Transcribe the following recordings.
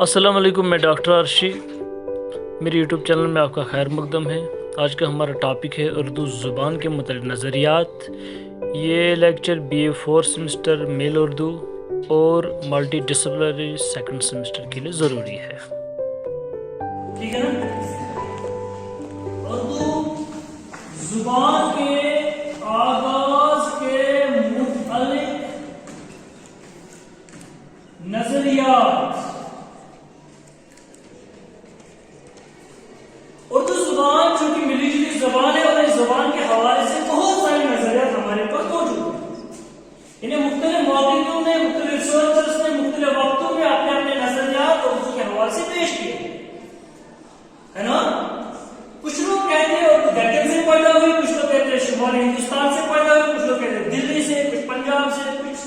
अस्सलाम वालेकुम, मैं डॉक्टर अर्शी। मेरे यूट्यूब चैनल में आपका खैर मकदम है। आज का हमारा टॉपिक है उर्दू ज़ुबान के मुतल्लिक़ नज़रियात। ये लेक्चर BA 4 सेमेस्टर मेल उर्दू और मल्टी डिसिप्लिनरी सेकंड सेमेस्टर के लिए ज़रूरी है। ठीक है ना। उर्दू ज़ुबान के आगाज़ के मुतल्लिक़ नज़रियात। उर्दू जुबान चूंकि मिली जुली जबान है और इस जबान के हवाले से बहुत सारे नजरियात हमारे पास मौजूद हैं। इन्हें मुख्तलिफ मौक़िफ़ों ने, मुख्तलिफ रिसर्चर्स ने मुख्तलिफ वक्तों में अपने अपने नजरियात उर्दू के हवाले से पेश किए, है ना। कुछ लोग कहते हैं उर्दू दक्कन से पैदा हुई, कुछ लोग कहते हैं शुमाली हिंदुस्तान से पैदा हुई, कुछ लोग कहते हैं दिल्ली से, कुछ पंजाब से, कुछ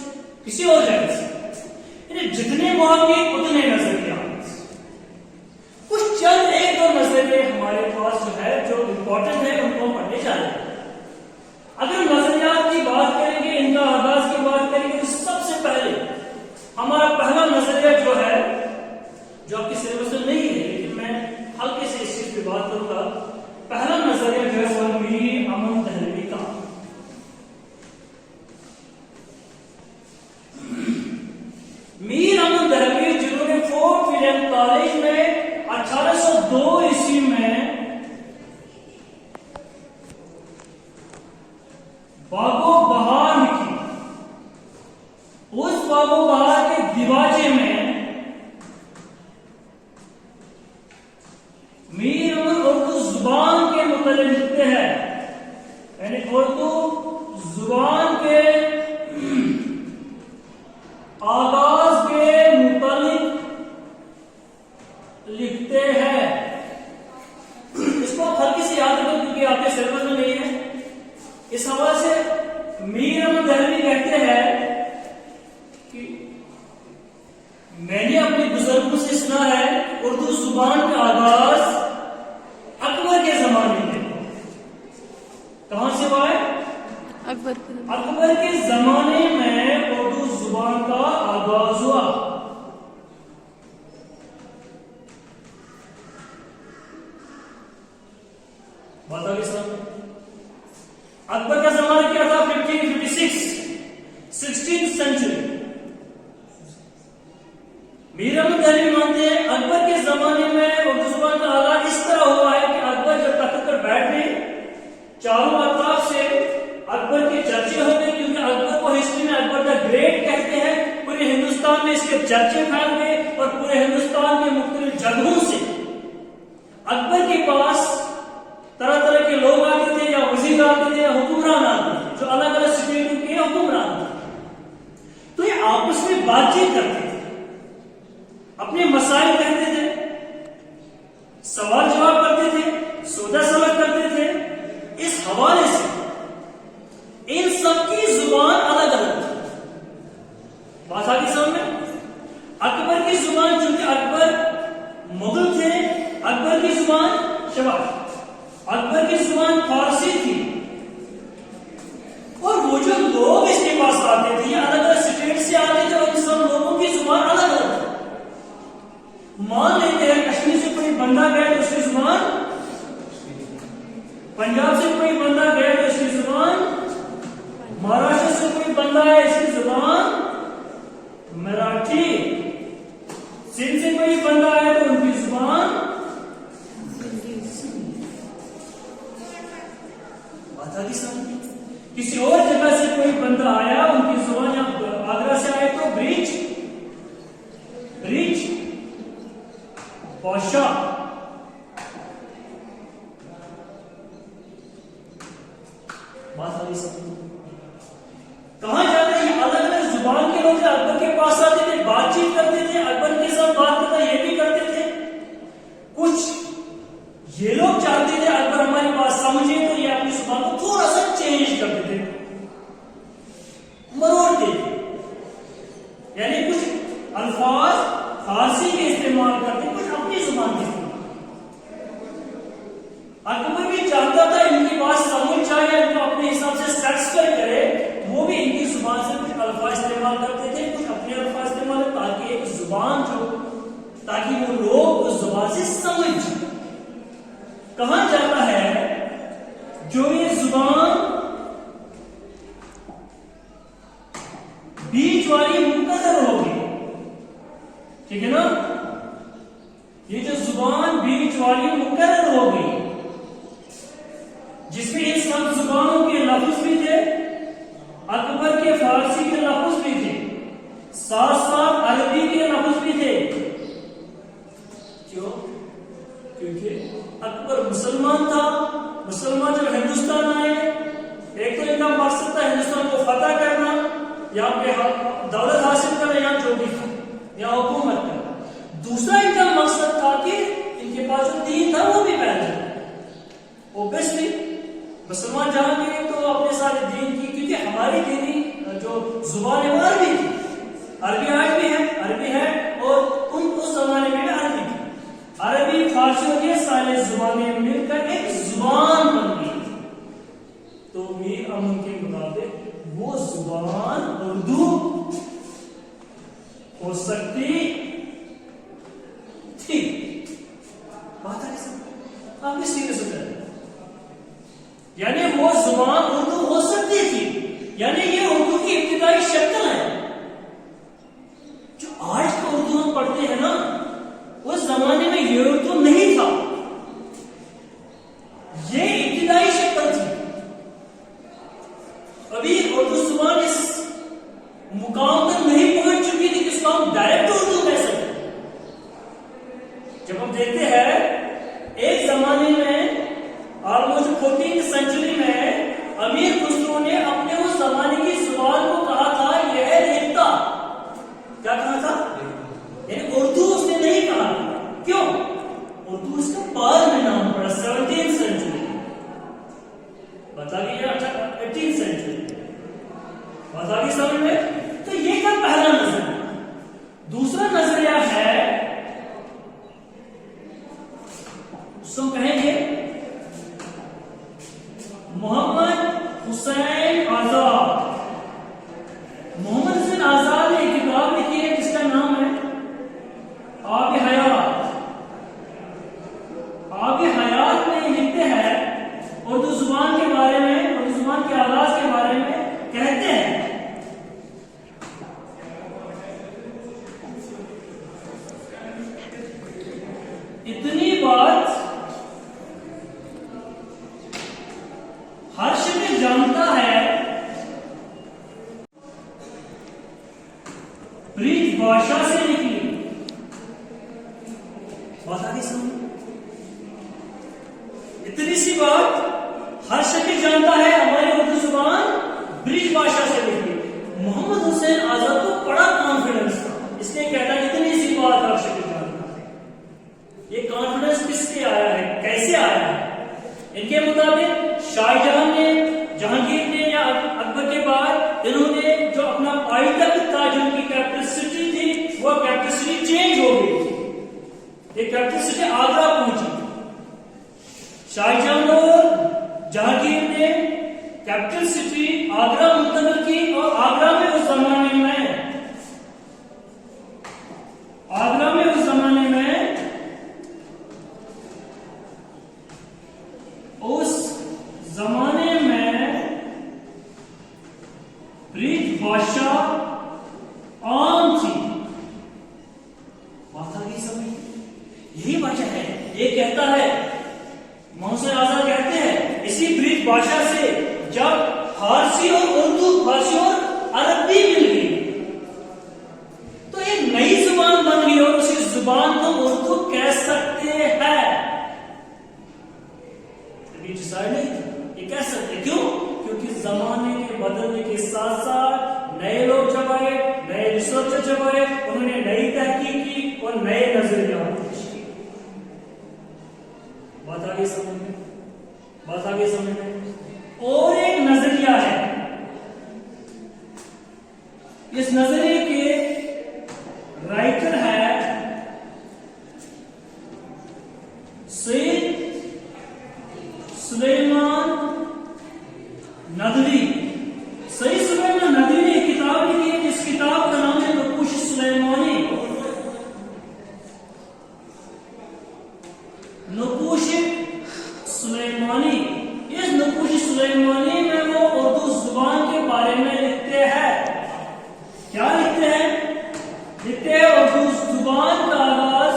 किसी और जगह से। इन्हें जितने मौक़िफ़ उतने नजरियात। कुछ चंद एक दो नजरिए हमारे पास जो है, जो इंपॉर्टेंट है, उनको पढ़ने जा रहे हैं। अगर नजरियात की बात करेंगे, इनका आगाज की बात करेंगे, तो सबसे पहले हमारा पहला नजरिया जो है, जो आपकी सिलेबस में नहीं है लेकिन मैं हल्के से इस चीज पे बात करूंगा। पहला नजरिया जो है वो मीर अमन दहलवी का। मीर अमन दहलवी जिन्होंने फोर्ट विलियम कॉलेज में 1802 ईस्वी में बागो बहार लिखी। उस बागो बहार के दिवाजे में मीर अमन उर्दू जुबान के मुतल्लिक़ लिखते हैं, यानी उर्दू जुबान के आगाज के मुतल्लिक़ लिखते हैं। इसको आप हल्के से याद रखो क्योंकि आपके सिलेबस में नहीं है। इस हवाले से मीर अमन दहलवी कहते हैं कि मैंने अपने बुजुर्गों से सुना है उर्दू जुबान का आगाज अकबर के जमाने में। कहां से हुआ है? अकबर के जमाने में उर्दू जुबान का आगाज हुआ। बताओ सर, अकबर का जमाना क्या था? 1556, 16th सेंचुरी। मीर अमन दहलवी मानते हैं अकबर के जमाने में उर्दू जुबान का आगाज इस तरह हुआ है कि अकबर जब तख्त पर बैठ गए, चारों अतराफ से अकबर के चर्चे हो गए, क्योंकि अकबर को हिस्ट्री में अकबर द ग्रेट कहते हैं। पूरे हिंदुस्तान में इसके चर्चे फैल गए और पूरे हिंदुस्तान के मुख्तलिफ जगहों से अकबर के पास तरह तरह के लोग आते थे, या वजीर आते थे, या हुक्मरान आते थे, जो अलग अलग स्टेटों के हुक्मरान थे। तो ये आपस में बातचीत करते थे, अपने मसाइल कहते थे, सवाल जवाब करते थे, सौदा सलह करते थे। इस हवाले से इन सबकी जुबान अलग अलग थी। बात आगे समझ में? अकबर की जुबान, चूंकि अकबर मुगल थे, अकबर की जुबान शबाश, अकबर की जुबान फारसी थी। और वो जो लोग इसके पास आते थे, ये अलग अलग स्टेट से आते थे और इन सब लोगों की जुबान अलग अलग थी। मान लेते हैं कश्मीर से कोई बंदा गया तो उसकी जुबान, पंजाब से कोई बंदा गया तो उसकी जुबान, महाराष्ट्र से कोई बंदा है इसकी जुबान मराठी, सिंध से कोई बंदा है तो उनकी जुबान किसी और जगह से कोई बंदा आया, उनकी जुबान, या आगरा से आए तो ब्रिज ब्रिज बादशाह। बात आ रही कहां जाते हैं? अलग अलग जुबान के लोग अकबर के पास आते थे, बातचीत करते थे, अकबर के साथ बात करता ये भी करते थे। कुछ ये लोग चाहते थे अकबर हमारी बात समझे, तो ये अपनी जुबान को थोड़ा सा चेंज करते थे, मरोड़ते थे, यानी कुछ अल्फाज फारसी के इस्तेमाल करते, कुछ अपनी जुबान के इस्तेमाल। अकबर भी चाहता था इनकी बात समझ जाए, इनको अपने हिसाब से सेटिस्फाई करे, वो भी इनकी जुबान से कुछ अल्फाज इस्तेमाल करते थे, कुछ अपने अल्फाज इस्तेमाल, ताकि एक जुबान जो ताकि वो लोग उस जुबान से समझ जाए। कहा जाता है जो ये जुबान बीच वाली मुकर्रर होगी, ठीक है ना, ये जो जुबान बीच वाली मुकर्रर होगी, जिसमें इन सब जुबानों के लफ्ज भी थे, अकबर के फारसी के लफ्ज भी थे, साथ साथ अरबी के लफ्ज भी थे। क्यों? क्योंकि अकबर मुसलमान था। मुसलमान जब हिंदुस्तान आए, एक तो इनका मकसद था हिंदुस्तान को फतह करना, यहाँ पे दौलत हासिल करना, यहाँ जो भी था, यहाँ हुकूमत करना। दूसरा इनका मकसद था कि इनके पास जो दीन था वो भी फैल जाए। ओबियसली मुसलमान जहां गए तो अपने सारे दीन की, क्योंकि हमारी दीनी जो जुबान है वो अरबी थी, अरबी आज भी है, अरबी है, और उस जमाने में अरबी थी। अरबी फारसी और ये सारे जुबानें मिलकर एक जुबान बन गई। तो मीर अमन के मुताबिक वो जुबान उर्दू हो सकती थी। बात है आप भी सीरियस हो जाए, यानी वो जुबान उर्दू हो सकती थी, यानी ये उर्दू की इब्तिदाई शक्ल है। जो आज का उर्दू हम पढ़ते हैं ना, उस जमाने में ये उर्दू नहीं था, ये इब्तिदाई शक्ल थी। अभी उर्दू जुबान इस मुकाम तक नहीं पहुंच चुकी थी कि इसको हम डायरेक्ट उर्दू कह सकते। जब हम देखते हैं एक जमाने में ऑलमोस्ट 14वीं सेंचुरी में अमीर खुसरो ने अपने उस जमाने की जुबान को कहा था यह रेख्ता। क्या कहा था? यानी उर्दू उसने नहीं कहा। क्यों? उर्दू उसका बाद में नाम पड़ा, 17वीं सेंचुरी। बता गया 18वीं सेंचुरी, बता गई समझ में? तो ये का पहला नजरिया। दूसरा नजरिया है, उसको कहेंगे मोहम्मद हुसैन आजाद। मोहम्मद हुसैन आजाद ने एक किताब लिखी है जिसका नाम है आब हयात। आब हयात में लिखते हैं उर्दू जुबान के बारे में, उर्दू जुबान के आगाज के बारे में कहते हैं इतनी बात हर शख्स जानता है, ब्रिज भाषा से निकली। बात आगे समझ। इतनी सी बात हर शख्स जानता है, हमारी उर्दू जुबान ब्रिज भाषा से निकली। मोहम्मद हुसैन आजाद को बड़ा कॉन्फिडेंस था, इसलिए कहता है इतनी सी बात हर शख्स जानता है। ये कॉन्फिडेंस किससे आया है, कैसे आया है? इनके मुताबिक शाहजहां ने, जहांगीर ने या अकबर के बाद इन्होंने जो अपना पाइतख्त था, जो उनकी कैपिटल सिटी थी, वो कैपिटल सिटी चेंज हो गई थी। ये कैपिटल सिटी आगरा पहुंची। शाहजहां और जहांगीर ने कैपिटल सिटी आगरा मुंतकिल की, और आगरा में उस जमाने में ब्रिज भाषा आम थी। बात आ गई समझ? यही वजह है, ये कहता है, मोहम्मद आजाद कहते हैं इसी ब्रिज भाषा से जब फारसी और उर्दू, फारसी और अरबी मिल गई तो एक नई जुबान बन गई, और उसी जुबान को उर्दू कह सकते हैं। डिसाइड नहीं था, ये कह सकते। क्यों? क्योंकि जमाने के बदलने के साथ साथ नए लोग जब आए, नए रिसर्चर जब आए, उन्होंने नई तहकीक की और नए नजरिया पेश किए। बात आगे समझ में? बात आगे समझ में? और एक नजरिया है नकुश सुलेमानी। इस नकुश सुलेमानी में वो उर्दू जुबान के बारे में लिखते हैं। क्या लिखते हैं? लिखते हैं उर्दू जुबान का आगाज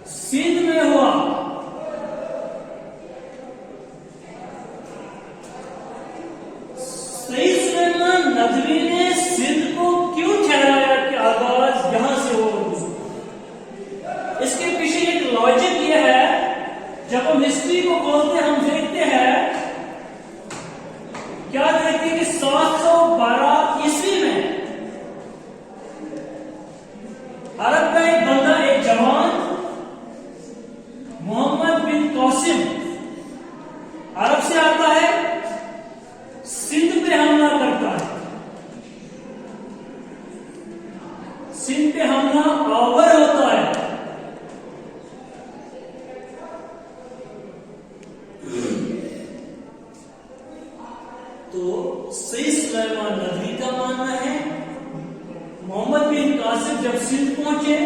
सिंध में हुआ। सईद सुलेमान नदवी ने सिंध को क्यों ठहराया कि आगाज यहां से हो? इसके पीछे एक लॉजिक ये है, जब हम हिस्ट्री को खोलते हम देखते हैं, क्या देखते हैं कि 712 ईस्वी में अरब का एक बंदा, एक जवान मोहम्मद बिन कासिम अरब से आता है, सिंध पे हमला करता है। सिंध पे हमला आवर होता है। तो सईद सुलेमान नदवी का मानना है मोहम्मद बिन कासिम जब सिंध पहुंचे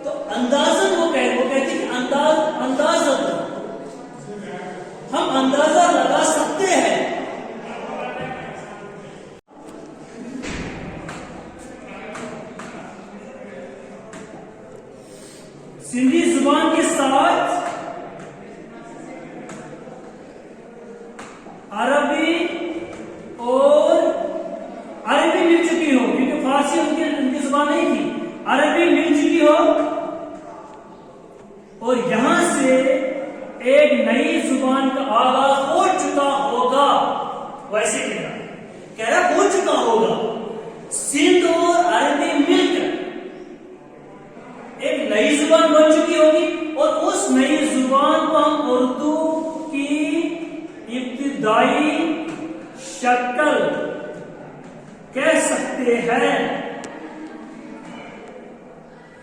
तो अंदाजन वो कहते कि अंदाजन हम अंदाजा लगा सकते हैं। सिंधी जुबान के साथ अरबी मिल चुकी हो, क्योंकि फारसी उनकी जुबान नहीं थी। अरबी मिल चुकी हो और यहां से एक नई जुबान का आगाज हो चुका होगा। वैसे कह रहा हो चुका होगा। सिंध और अरबी मिलकर एक नई जुबान बन चुकी होगी और उस नई जुबान को हम उर्दू की इब्तिदाई शक्ल कह सकते हैं।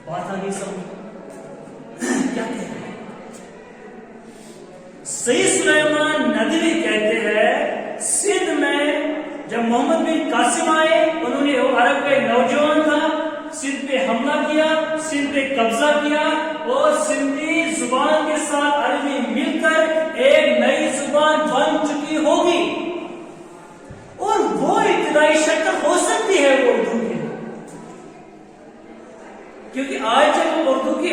बात आगे समझ क्या कहते हैं? सईद सुलेमान नदवी कहते हैं सिंध में जब मोहम्मद बिन कासिम आए, उन्होंने अरब का एक नौजवान था, सिंध पे हमला किया, सिंध पे कब्जा किया और सिंधी जुबान के साथ अरबी मिलकर एक नई जुबान बन चुकी होगी और वो इब्तिदाई शक्ल हो सकती है वो उर्दू की। क्योंकि आज जब हम उर्दू की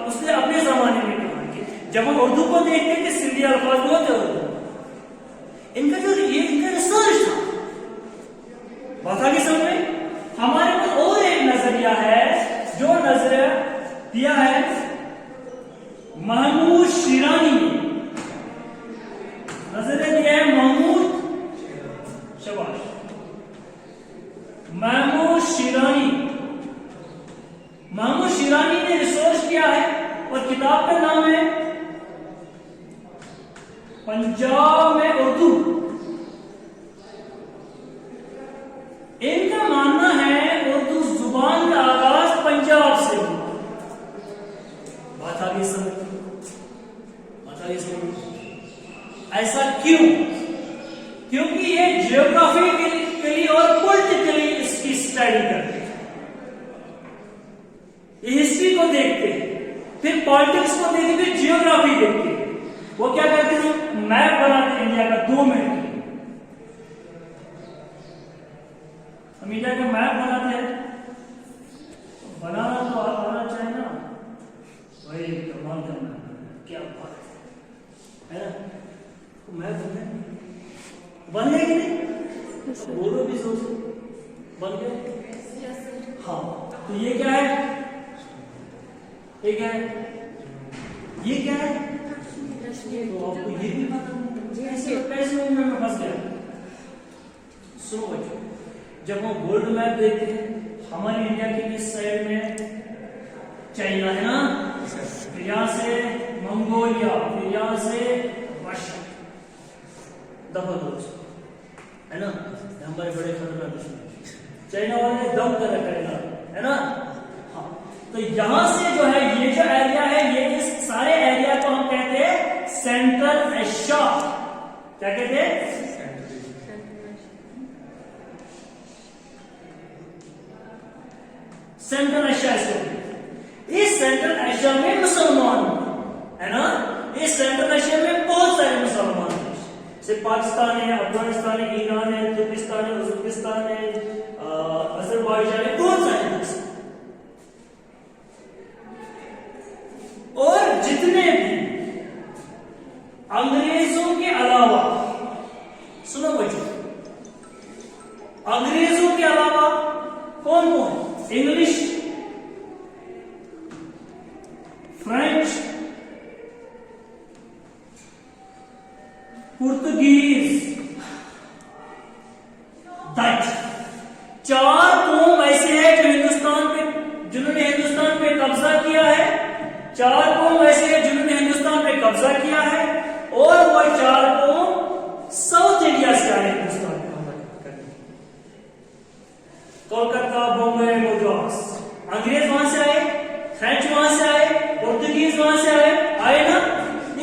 उसने अपने जमाने में कहा कि जब हम उर्दू को देखते हैं कि सिंधी अल्फाज होते उर्दू, इनका रिसर्च था। बात आगे समझ में? हमारे पास और एक नजरिया है, जो नजरिया दिया है महमूद शिरानी ने। नजरिया दिया है महमूद शिरानी ने रिसर्च किया है और किताब का नाम है पंजाब में उर्दू। इनका मानना है उर्दू जुबान का आगाज पंजाब से हुआ। बात आगे समझ। ऐसा क्यों? क्योंकि ये जियोग्राफिकली और पॉलिटिकली इसकी स्टडी करते हैं, ये हिस्ट्री को देखते हैं, फिर पॉलिटिक्स को देखते, फिर जियोग्राफी देखते हैं। वो क्या करते हैं? मैप बनाते हैं इंडिया का 2 मिनट। हम इंडिया का मैप बनाते हैं, बनाना तो आना चाहिए ना भाई, कमाल करना क्या बात है ना? मैप बन गए कि नहीं? बोलो भी सोच बन गए। हाँ, तो ये क्या है? ये क्या है? ये क्या है? तो आपको ये भी पता कैसे मैं फंस गया? सुनो बच्चों, जब हम वर्ल्ड मैप देखते हैं, हमारी इंडिया के इस साइड में चाइना है ना, फिर यहां से मंगोलिया, फिर यहां से रशिया, दफा दो है ना, हमारे बड़े खतरनाक दुश्मन चाइना वाले दम कर रखा है ना। हाँ, तो यहां से जो है ये जो एरिया है, ये इस सारे एरिया को हम कहते हैं सेंट्रल एशिया। क्या कहते हैं? सेंट्रल एशिया इसको, इस सेंट्रल एशिया में मुसलमान है ना, इस सेंट्रल एशिया में बहुत सारे मुसलमान देश, जैसे पाकिस्तान है, अफगानिस्तान है, ईरान है, तुर्किस्तान है, उज्बेकिस्तान है, अजरबैजान है, बहुत सारे देश। और जितने भी अंग्रेजों के अलावा, सुनो बच्चों, अंग्रेजों के अलावा कौन कौन, इंग्लिश, फ्रेंच, पुर्तगीज, डच, चार कौम ऐसे हैं जो हिंदुस्तान पे, जिन्होंने हिंदुस्तान पे कब्जा किया है, चार कौम ऐसे हैं जिन्होंने हिंदुस्तान पे कब्जा किया है, और वो चार कौम साउथ इंडिया से आए हिंदुस्तान पे हमला करने, कोलकाता, बॉम्बे, मद्रास, अंग्रेज वहां से आए, फ्रेंच वहां से आए, पुर्तगीज वहां से आए ना,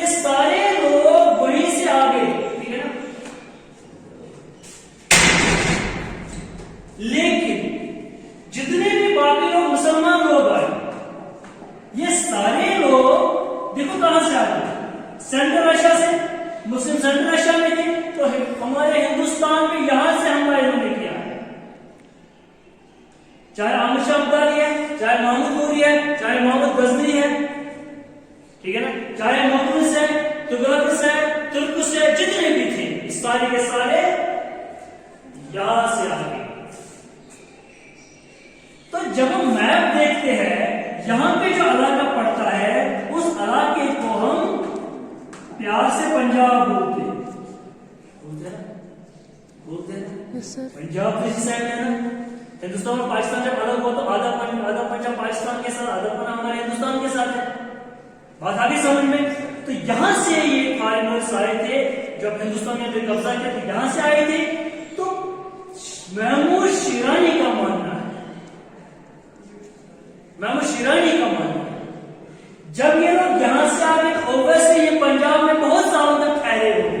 ये सारे लोग वहीं से आ गए, ठीक है ना। लेकिन जितने भी बाकी लोग मुसलमान लोग आए, ये सारे लोग देखो कहां से आ गए, सेंट्रल एशिया से, मुस्लिम सेंट्रल एशिया में थे, तो हमारे हिंदुस्तान में यहां से हमला इन्होंने किया है, चाहे आमिर शाह अब्दाली है, चाहे महमूद गौरी है, चाहे मोहम्मद गजनी है, ठीक है ना, चाहे मकरूस है, तुगलक है, तुर्कुस है, जितने भी थे, इस सारे के सारे यहां से आ गए। तो जब हम मैप देखते हैं, यहां पे जो इलाका पड़ता है, उस इलाके को हम प्यार से पंजाब बोलते हैं, बोलते हैं पंजाब जिस साइड है ना, हिंदुस्तान और पाकिस्तान जब अलग हुआ तो आधा पंजाब पाकिस्तान के साथ, आधा पना हमारे हिंदुस्तान के साथ है, बात आगे समझ में। तो यहां से ये फॉरेनर्स आए थे, जब हिंदुस्तान ने जो कब्जा किया तो यहां से आए थे। तो महमूद शिरानी का मानना है, महमूद शिरानी का मानना है, जब ये लोग यहां से आ गए तो ओवैसे ये पंजाब में बहुत सालों तक ठहरे हुए,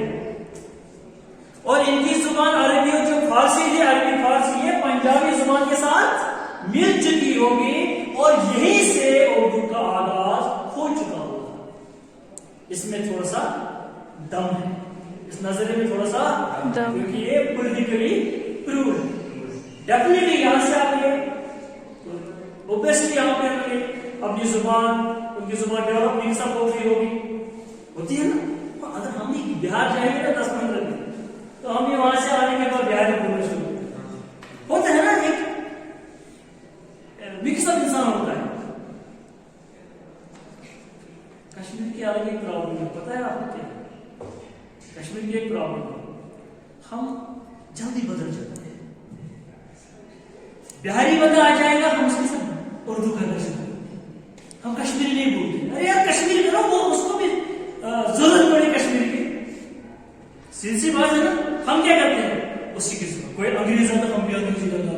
और इनकी जुबान अरबी और जो फारसी थी, अरबी फारसी, ये पंजाबी जुबान के साथ मिल चुकी होगी, और यहीं से उर्दू का आगाज हो चुका होगा। इसमें थोड़ा सा दम है, इस नजरिए में थोड़ा सा दम, क्योंकि ये पॉलिटिकली प्रूव है। डेफिनेटली यहां से आ गए, ओब्वियसली यहां पे आगे अपनी जुबान, उनकी जुबान डेवलप सब होती है ना। अगर हम बिहार जाएंगे ना 10-15 दिन, तो हम ये वहां से आने के बाद बिहार में बोलना शुरू होता है ना, एक विकसित इंसान होता है। कश्मीर की अलग एक प्रॉब्लम है, पता है आपको क्या? कश्मीर की एक प्रॉब्लम है, हम जल्दी बदल जाते हैं। बिहारी बंदा आ जाएगा, हम उसके साथ उर्दू करना शुरू करते हैं, हम कश्मीरी नहीं बोलते। अरे यार कश्मीरी करो, वो उसको भी जरूरत पड़े कश्मीरी की, सीधी बात है ना। हम क्या करते हैं, उसी के साथ कोई अंग्रेज आता हम भी अंग्रेजी करना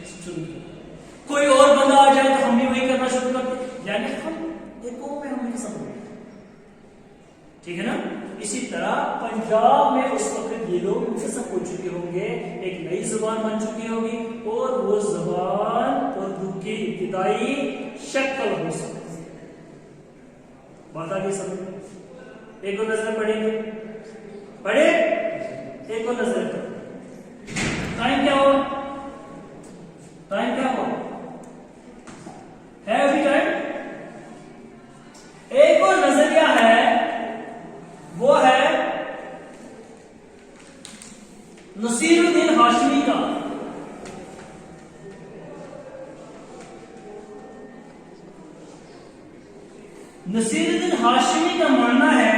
शुरू करते, कोई और बंदा आ जाए तो हम भी वही करना शुरू करते, यानी हम एक कौम में हम सब, ठीक है ना। इसी तरह पंजाब में उस वक्त ये लोग विकसित हो चुके होंगे, एक नई जुबान बन चुकी होगी, और वो जुबान उर्दू की इब्तिदाई शक्ल हो सकती है। बात आगे समझ, एक और नजर पड़ेंगे, पढ़े, एक और नजर करो। टाइम क्या हुआ, टाइम क्या हुआ है अभी टाइम। एक और नजरिया है, वो है नसीरुद्दीन हाशमी का। नसीरुद्दीन हाशमी का मानना है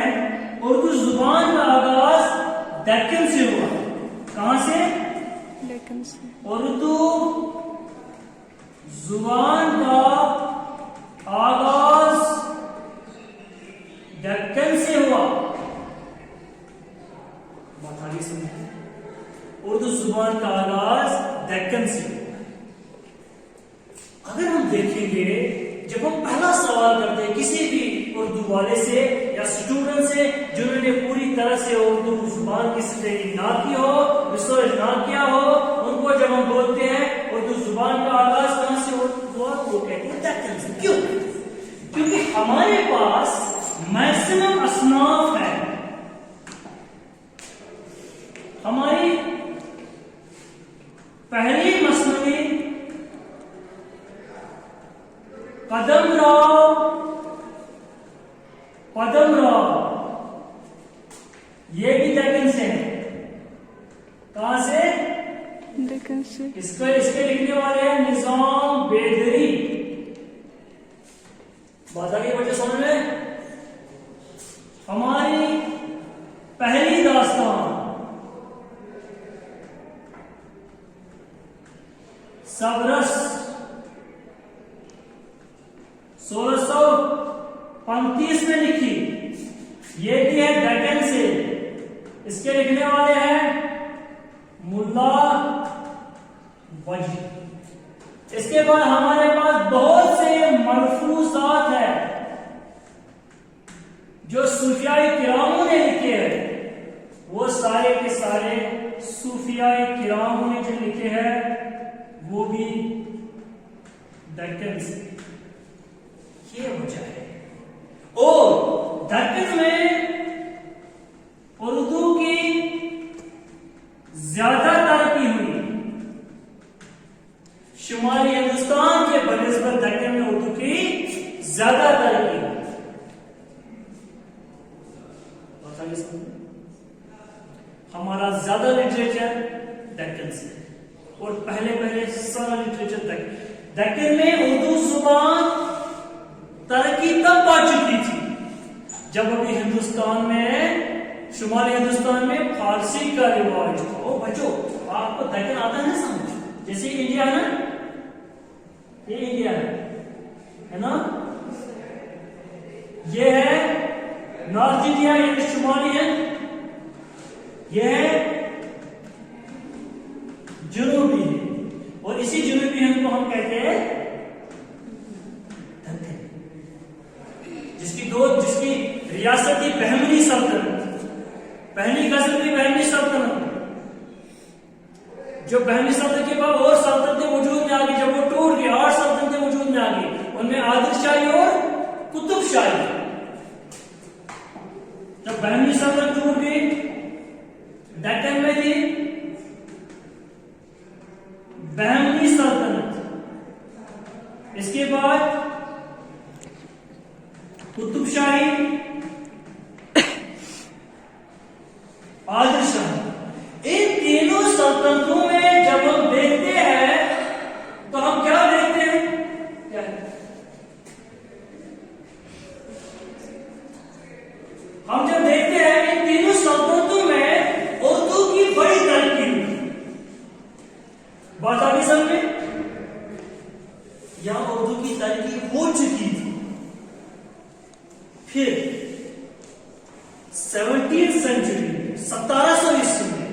उर्दू जुबान का आगाज दक्कन से हुआ। कहां से? दक्कन से। उर्दू जुबान का आगाज दक्कन से हुआ। बात आगे सुनिए, उर्दू जुबान का आगाज दक्कन से हुआ। अगर हम देखेंगे, जब हम पहला सवाल करते हैं किसी भी उर्दू वाले से या स्टूडेंट से जिन्होंने पूरी तरह से उर्दू जुबान की स्टडी ना की हो, रिसर्च ना किया हो, उनको जब हम बोलते हैं उर्दू जुबान का आगाज कहां से हुआ, वो पहली मसनवी कदमराव पदमराव, ये भी डेक्कन से है। कहां से? डेक्कन से। इसके लिखने वाले हैं निजाम बेदरी। बात आ गई बच्चे समझ में? हमारी पहली दास्तान सबरस 1635 में लिखी, ये भी है डेक्कन से। इसके लिखने वाले हैं मुल्ला वजी। इसके बाद हमारे पास बहुत से मलफूजात है जो सूफियाए किरामों ने लिखे हैं। वो सारे के सारे सूफियाए किरामों ने जो लिखे हैं वो भी डेक्कन से। ये वजह है। और डेक्कन में उर्दू की ज्यादा तरक्की हुई। शुमाली हिंदुस्तान के बनिस्बत डेक्कन में उर्दू की ज्यादा तरक्की हुई। हमारा ज्यादा लिटरेचर डेक्कन से, और पहले सारा लिटरेचर डेक्कन में उर्दू जुबान तरक्की तब पा चुकी थी जब अभी हिंदुस्तान में, शुमाली हिंदुस्तान में फारसी का रिवाज था। ओ बच्चों, आपको डेक्कन आता है ना समझ? जैसे इंडिया है ना, ये इंडिया है ना, ये है नॉर्थ इंडिया, ये शुमाली है, ये है जुनूबी है, और इसी जुनूबी हिंद को हम कहते हैं डेक्कन। जिसकी रियासत थी बहमनी सल्तनत, पहली गजल की बहमनी सल्तनत, जो बहमनी सल्तनत के बाद और सल्तनतें वजूद में आ गई। जब वो टूट गई, 8 सल्तनतें वजूद में आ गई, उनमें आदिल शाही और कुतुब शाही। जब बहमनी सल्तनत टूट गई, डेक्कन में थी बहमनी सल्तनत, इसके बाद कुतुब शाही, आदिल शाही। इन तीनों सल्तनतों में जब हम देखते हैं तो हम क्या देखते हैं? क्या है? हम जब देखते हैं इन तीनों सल्तनतों में उर्दू की बड़ी तरक्की हुई। बात आ गई समझ में? यहां उर्दू की तरक्की हो चुकी थी। फिर 17th सेंचुरी 1700 ईस्वी में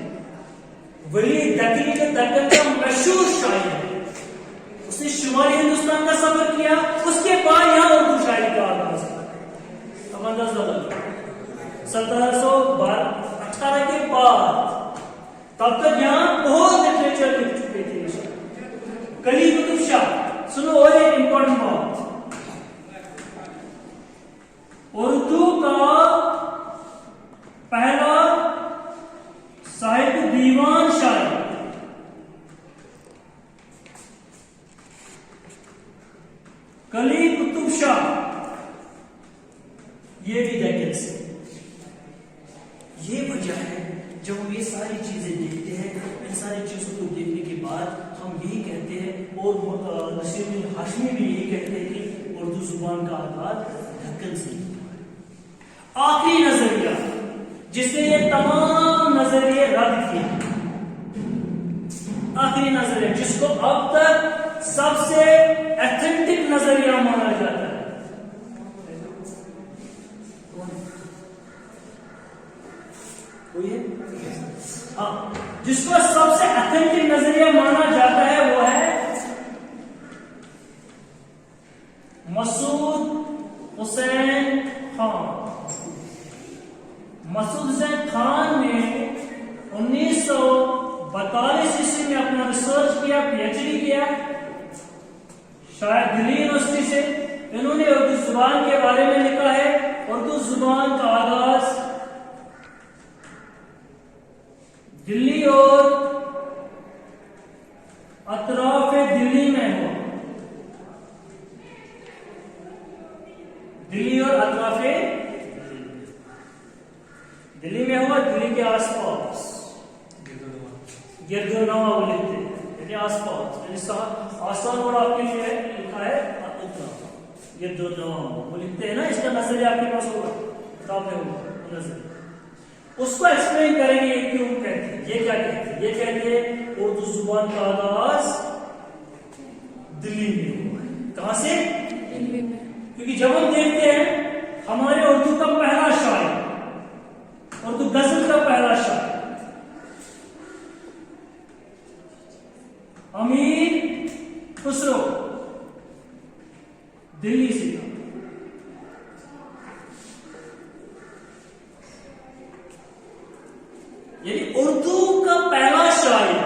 वली दक्कनी के डेक्कन का मशहूर शायर है, उसने शुमाली हिंदुस्तान का सफर किया। उसके बाद यहां उर्दू शायरी का आगाज हुआ। अब अंदाजा लगा 1718 के बाद, तब तक यहां बहुत लिटरेचर लिख चुके थे। कली कुतुब शाह, सुनो और एक इंपॉर्टेंट बात, उर्दू का पहला साहित्य दीवान शायर कली कुतुब शाह, ये भी डेक्कन से। ये वजह है जब हम ये सारी चीजें देखते हैं, इन सारी चीजों को देखने के बाद हम यही कहते हैं, और नसीरुद्दीन हाशमी भी यही कहते हैं कि उर्दू जुबान का आगाज डेक्कन से। आखिरी नजरिया जिसने ये तमाम नजरिए रद्द किए, आखिरी नजरिया जिसको अब तक सबसे एथेंटिक नजरिया माना जाता है, हाँ, जिसको सबसे एथेंटिक नजरिया माना जाता है वो है मसूद हुसैन खान। मसूद हुसैन खान ने 1942 ईस्वी में अपना रिसर्च किया, पीएचडी किया, शायद दिल्ली यूनिवर्सिटी से। इन्होंने उर्दू जुबान के बारे में लिखा है। उर्दू जुबान का आगाज दिल्ली और अतराफ दिल्ली में हुआ। दिल्ली और अतराफ दिल्ली में हुआ, दिल्ली के आसपास गिरदुनवा वो लिखते हैं, यानी आसपास, यानी आसान और आपके लिए है, लिखा है अतराफ गिरदुनवा वो लिखते हैं ना, इसका नजरिया आपके पास होगा, किताब में होगा नजर। उसको एक्सप्लेन करेंगे ये क्यों कहते हैं, ये क्या कहते हैं। ये कहते हैं उर्दू जुबान का आगाज दिल्ली में हुआ है। कहां से? दिल्ली में। क्योंकि जब हम देखते हैं हमारे उर्दू का पहला शायर, उर्दू गजल का पहला शायर अमीर खुसरो दिल्ली से था। यानी उर्दू का पहला शायर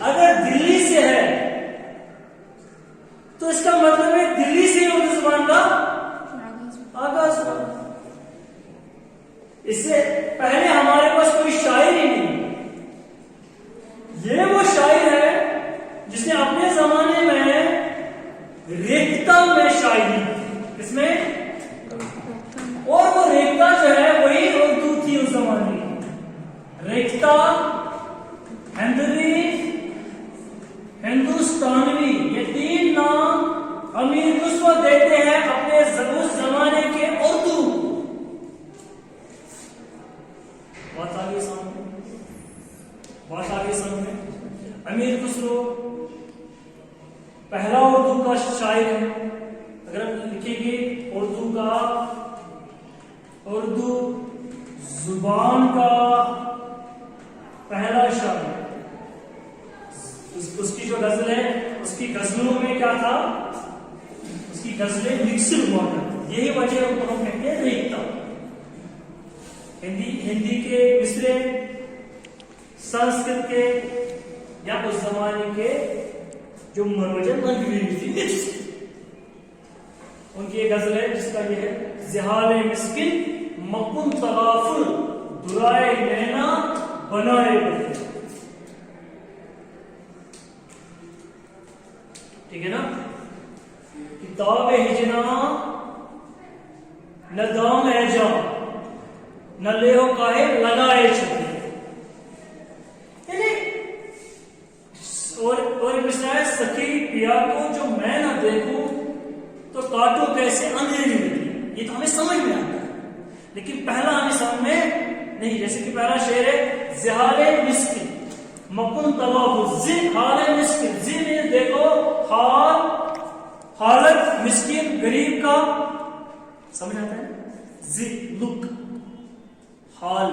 अगर दिल्ली से है तो इसका मतलब है दिल्ली से उर्दू जुबान का आगाज हुआ। इससे पहले हमारे पास कोई शायर ही नहीं। ये वो शायर है जिसने अपने जमाने में रेखता में शायरी की। इसमें और वो रेखता जो है वही उर्दू थी उस जमाने की। रेखता, हिंदवी, हिंदुस्तानवी, ये तीन नाम अमीर खुसरो देते हैं अपने उस जमाने के उर्दू। बात आगे सामने, बात आगे सामने। अमीर खुसरो पहला उर्दू का शायर है। अगर हम लिखेंगे उर्दू जुबान का पहला शायर, उसकी जो गजल है, उसकी गजलों में क्या था, उसकी गजलें मिक्सड हुआ करती। यही वजह है उनको हम कहते हैं रेखता। हिंदी के मिसरे, संस्कृत के या उस जमाने के जो मरोजन मंगवी थी मिक्स, उनकी एक गजल है जिसका ये है, जिहाले मिस्किन मकुन तगाफुल दुराए नैना बनाए बदे। ठीक है ना। किताब हिजना न दाम ऐजा न लेहो काहे लगाए छते। और मिश्रा है, सखी पिया को जो मैं ना देखूं तो काटो कैसे अंधेरी में। ये तो हमें समझ में आता है, लेकिन पहला हमें समझ में नहीं। जैसे कि पहला शेर है, जिहाले मिस्किन मकुन तवाफु जिन हाले मिस्किन। जिन देखो हाल, हालत मिस्किन गरीब का, समझ आता है। जिन लुक, हाल,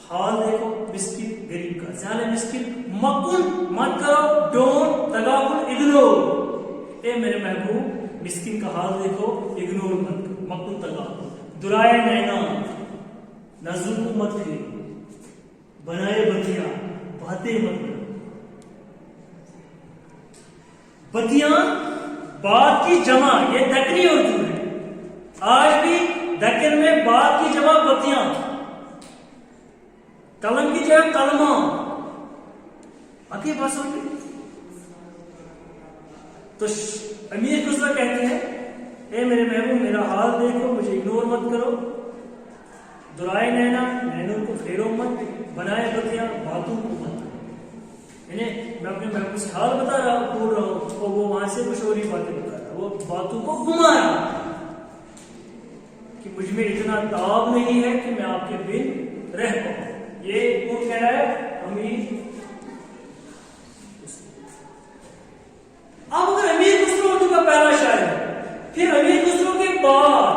हाल देखो मिस्किन गरीब का। जिहाले मिस्किन मकुन मत करो, डोंट, तगाफुल इग्नोर। ए मेरे महबूब मिस्किन का हाल देखो, इग्नोर मत करो। मकुन तगाफुल दुराए नैना, नजर को मत फेरो, बनाए बतिया बातें मत करो। बतिया बात की जमा, ये दक्कनी उर्दू है। आज भी दक्कन में बात की जमा बतिया, कलम की जगह कलमा, आगे बात समझ में। तो अमीर खुसरो कहते हैं, ए मेरे महबूब मेरा हाल देखो, मुझे इग्नोर मत करो। दुराए नैना, नैनों को फेरो मत, बनाए बतिया बातों को मत। मैं अपने महबूब से हाल बता रहा हूं, बोल रहा हूं, तो वो वहां से कुछ और ही बातें बता रहा, वो बातों को घुमा रहा कि मुझ में इतना ताब नहीं है कि मैं आपके बिन रह पाऊं। ये कौन कह रहा है? अमीर। अब अगर अमीर खुसरो उर्दू का पहला शायर है, फिर अमीर खुसरो के बाद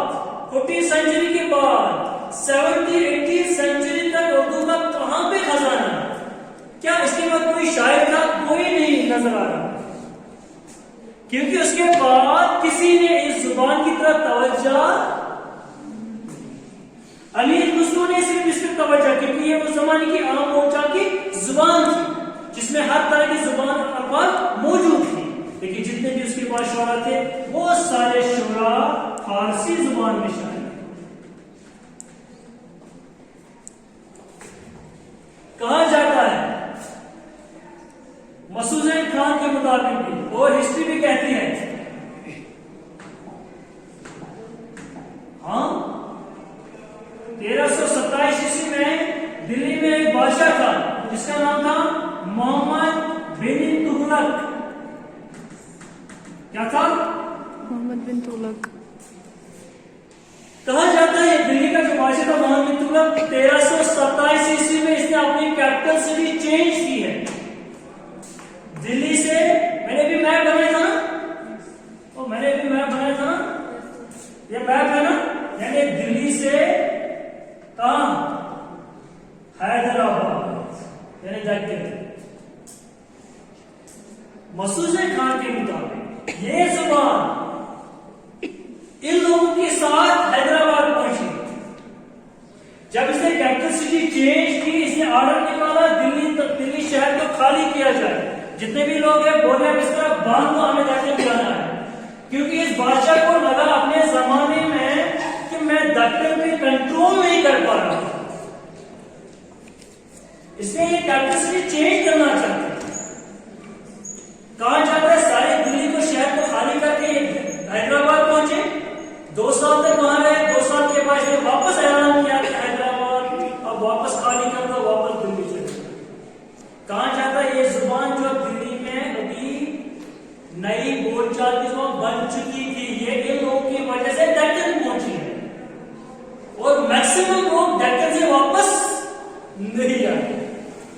14th सेंचुरी के बाद 70th 80th सेंचुरी तक उर्दू का कहां पे खजाना? क्या इसके बाद कोई शायर था? कोई नहीं नजर आ रहा, क्योंकि उसके बाद किसी ने इस जुबान की तरफ तवज्जो, अमीर खुसरो ने सिर्फ इस पर तवज्जो, क्योंकि ये उस जमाने की आम मोर्चा की जुबान थी जिसमें हर तरह की जुबान अल्फाज मौजूद थी। लेकिन जितने भी उसके पास शोरा थे वो सारे शोरा फारसी जुबान में शायर। कहा जाता है मसूद खान के मुताबिक भी, और हिस्ट्री भी कहती है, हाँ 1327 ईस्वी में दिल्ली में एक बादशाह था जिसका नाम था मोहम्मद बिन तुगलक। क्या था? मोहम्मद बिन तुगलक। कहा जाता है दिल्ली का जो बादशाह था मोहम्मद बिन तुगलक, 1327 ईस्वी में इसने अपनी कैपिटल सिटी चेंज की है। दिल्ली से, मैंने भी मैप बनाया था ना, और मैंने भी मैप बनाया था ना, ये मैप है ना, यानी दिल्ली से कहां? हैदराबाद, यानी दक्कन। मसूद खान के मुताबिक ये जुबान इन लोगों के साथ हैदराबाद पहुंची। जब इसने कैपिटल सिटी चेंज की, इसने ऑर्डर निकाला दिल्ली शहर को खाली किया जाए, जितने भी लोग हैं बोले इस तरह बांध को हमें दक्कन जाना है, क्योंकि इस बादशाह को लगा अपने जमाने में कि मैं दक्कन पे कंट्रोल नहीं कर पा रहा, इसलिए ये कैपिटल सिटी चेंज करना चाहते। कहा जाता है सारे दिल्ली को, शहर को खाली करके हैदराबाद पहुंचे, 2 साल तक वहां रहे। 2 साल के बाद वापस ऐलान किया कि हैदराबाद अब वापस खाली कर दो, वापस दिल्ली चले। कहा जाता है ये जुबान जो दिल्ली में अभी नई बोलचाल की जुबान बन चुकी थी, ये इन लोगों की वजह से दक्कन पहुंची है, और मैक्सिमम लोग दक्कन से वापस नहीं आए।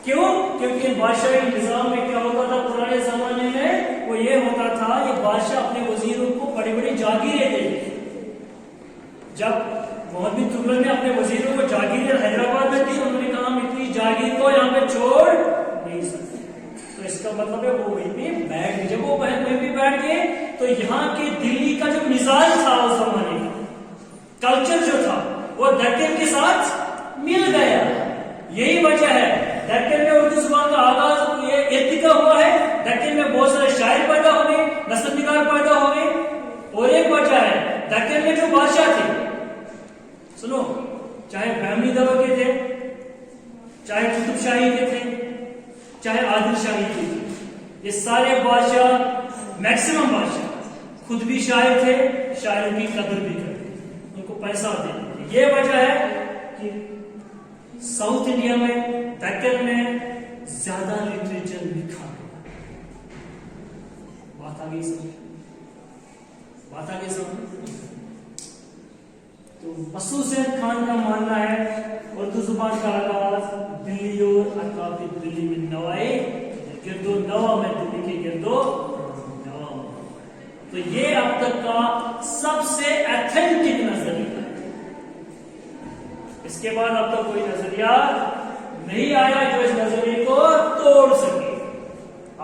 क्यों? क्योंकि बादशाही निजाम में क्या होता था पुराने जमाने में, वो ये होता था, ये बादशाह अपने वजीरों को बड़ी बड़ी जागीरें देते। जब मोहम्मद बिन तुगलक ने अपने वजीरों को जागीरें हैदराबाद में दी, उन्होंने कहा हम इतनी जागीर को यहाँ पे छोड़ नहीं सकते, तो इसका मतलब है वो वहीं पे बैठ गए। जब वो वहीं पे बैठ गए तो यहाँ के दिल्ली का जो मिजाज था उस जमाने का, कल्चर जो था, वो दक्कन के साथ मिल गया। यही वजह है दक्कन में उर्दू जुबान का आगाज ये इर्तिका हुआ है। दक्कन में बहुत सारे शायर पैदा हो गए, नस्ल निगार पैदा हो गए, और एक वजह है दक्कन में जो बादशाह थे, सुनो, चाहे ब्राह्मणी दौर के थे, चाहे कुतुब शाही के थे, चाहे आदिल शाही के थे, ये सारे बादशाह, मैक्सिमम बादशाह खुद भी शायर थे, शायरों की कदर भी करते, उनको पैसा देते। ये वजह है कि साउथ इंडिया में, दक्कन में ज्यादा लिटरेचर लिखा गया। बात आ गई समझ? बात आ गई समझ? तो मसूद खान का मानना है उर्दू जुबान का आगाज दिल्ली और अकाबी दिल्ली में नवाए गिरदो नवा में, दिल्ली के गिरदो नवा। तो ये अब तक का सबसे एथेंटिक नजरिया है। इसके बाद अब तक कोई नजरिया नहीं आया जो इस नजरिए को तोड़ सके।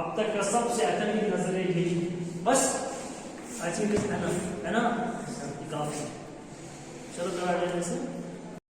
अब तक का सबसे एथेंटिक नजरिया यही, बस आई थिंक है ना, काफी। चलो करा जाए जैसे